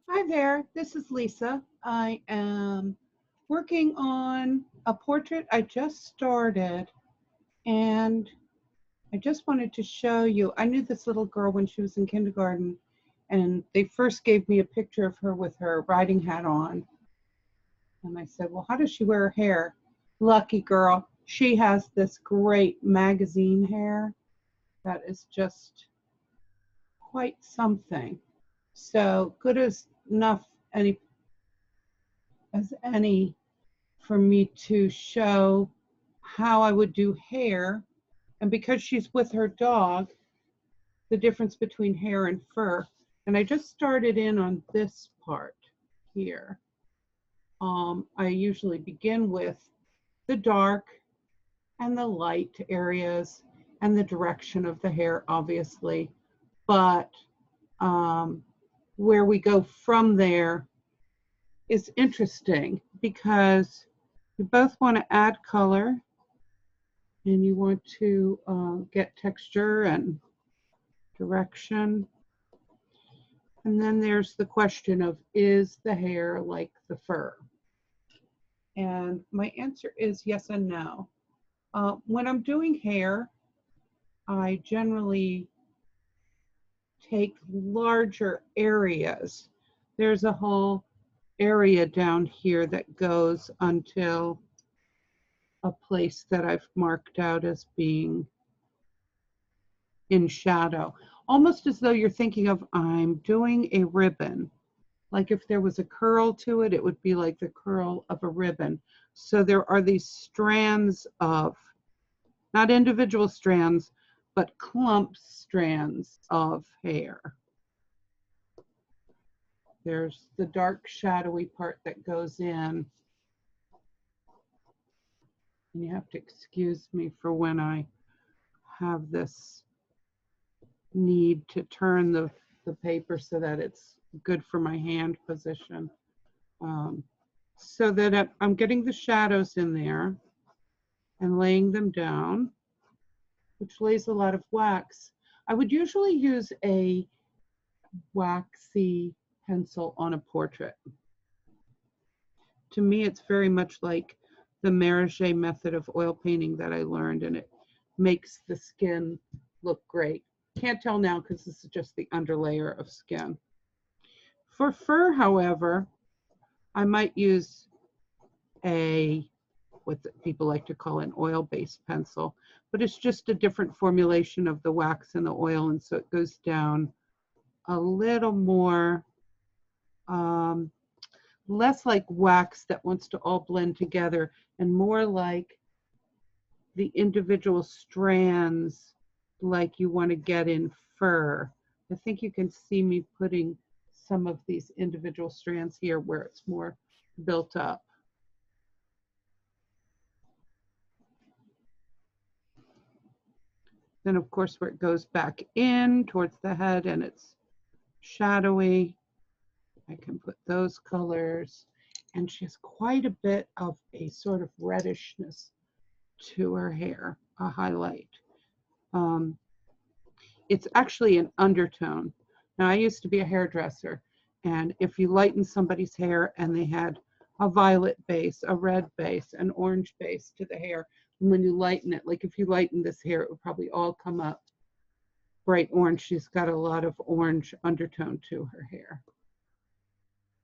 Hi there, this is Lisa. I am working on a portrait I just started, and I just wanted to show you. I knew this little girl when she was in kindergarten, and they first gave me a picture of her with her riding hat on. And I said, well, how does she wear her hair? Lucky girl, she has this great magazine hair that is just quite something. So good as enough any for me to show how I would do hair. And because she's with her dog, the difference between hair and fur. And I just started in on this part here. I usually begin with the dark and the light areas and the direction of the hair, obviously. But where we go from there is interesting because you both want to add color and you want to get texture and direction. And then there's the question of, is the hair like the fur? And my answer is yes and no. When I'm doing hair, I generally take larger areas. There's a whole area down here that goes until a place that I've marked out as being in shadow, almost as though you're thinking of, I'm doing a ribbon. Like if there was a curl to it, it would be like the curl of a ribbon. So there are these strands of, not individual strands, but strands of hair. There's the dark shadowy part that goes in. And you have to excuse me for when I have this need to turn the paper so that it's good for my hand position. So that I'm getting the shadows in there and laying them down, which lays a lot of wax. I would usually use a waxy pencil on a portrait. To me, it's very much like the Marager method of oil painting that I learned, and it makes the skin look great. Can't tell now because this is just the underlayer of skin. For fur, however, I might use what people like to call an oil-based pencil, but it's just a different formulation of the wax and the oil, and so it goes down a little more, less like wax that wants to all blend together, and more like the individual strands like you want to get in fur. I think you can see me putting some of these individual strands here where it's more built up. Then, of course, where it goes back in towards the head and it's shadowy, I can put those colors. And she has quite a bit of a sort of reddishness to her hair, a highlight. It's actually an undertone. Now, I used to be a hairdresser, and if you lighten somebody's hair and they had a violet base, a red base, an orange base to the hair, and when you lighten it, like if you lighten this hair, it would probably all come up bright orange. She's got a lot of orange undertone to her hair.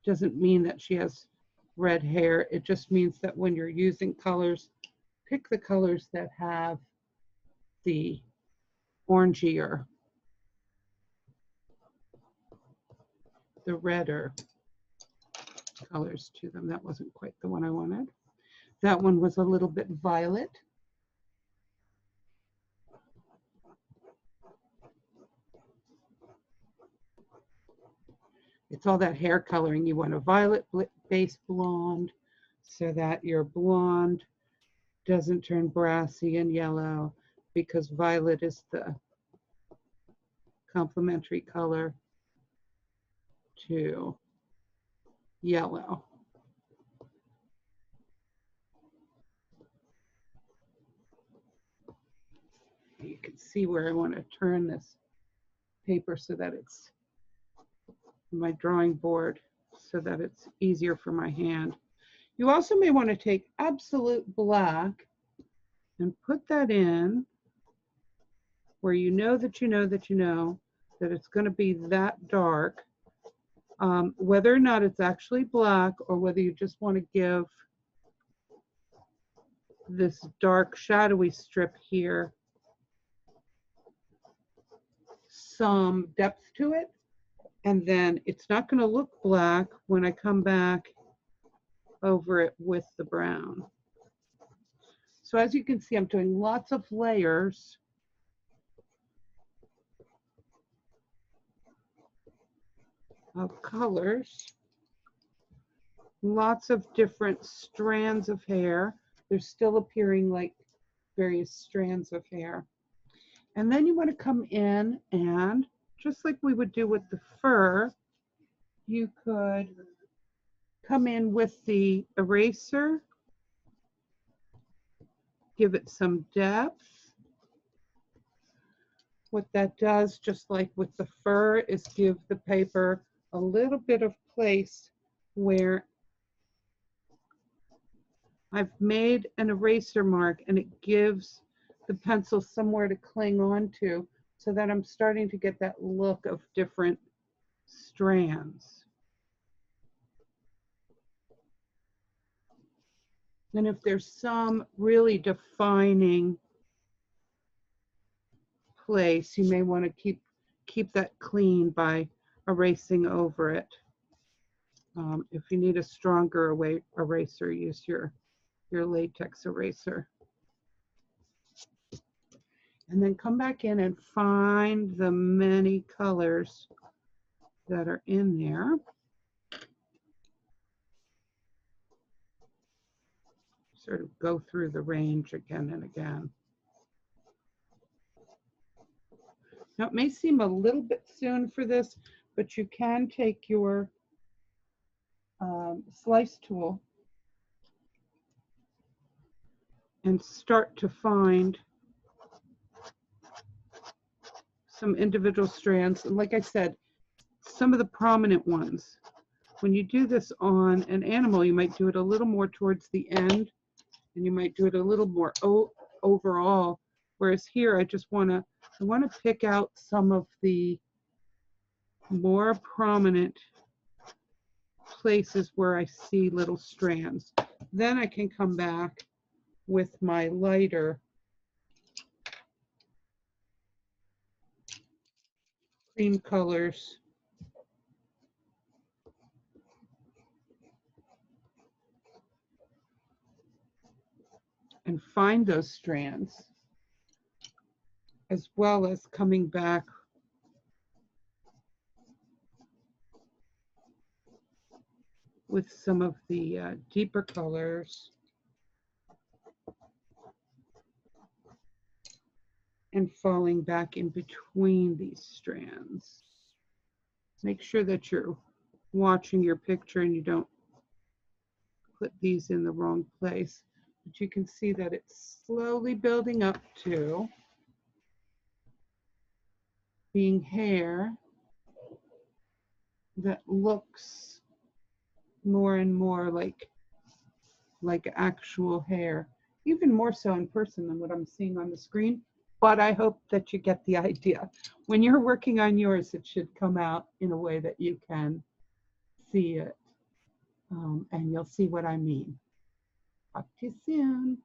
Doesn't mean that she has red hair. It just means that when you're using colors, pick the colors that have the orangier, the redder colors to them. That wasn't quite the one I wanted. That one was a little bit violet. It's all that hair coloring. You want a violet base blonde so that your blonde doesn't turn brassy and yellow, because violet is the complementary color to yellow. You can see where I want to turn this paper so that it's my drawing board so that it's easier for my hand. You also may want to take absolute black and put that in where you know that you know that you know that it's going to be that dark. Whether or not it's actually black or whether you just want to give this dark shadowy strip here some depth to it, and then it's not going to look black when I come back over it with the brown. So as you can see, I'm doing lots of layers of colors, lots of different strands of hair. They're still appearing like various strands of hair. And then you want to come in and, just like we would do with the fur, you could come in with the eraser, give it some depth. What that does, just like with the fur, is give the paper a little bit of place where I've made an eraser mark, and it gives the pencil somewhere to cling on to, so that I'm starting to get that look of different strands. And if there's some really defining place, you may want to keep that clean by erasing over it. If you need a stronger eraser, use your latex eraser. And then come back in and find the many colors that are in there. Sort of go through the range again and again. Now, it may seem a little bit soon for this, but you can take your slice tool and start to find some individual strands. And like I said, some of the prominent ones. When you do this on an animal, you might do it a little more towards the end, and you might do it a little more overall. Whereas here, I want to pick out some of the more prominent places where I see little strands. Then I can come back with my lighter cream colors and find those strands, as well as coming back with some of the deeper colors and falling back in between these strands. Make sure that you're watching your picture and you don't put these in the wrong place. But you can see that it's slowly building up to being hair that looks more and more like actual hair, even more so in person than what I'm seeing on the screen. But I hope that you get the idea. When you're working on yours, it should come out in a way that you can see it, and you'll see what I mean. Talk to you soon.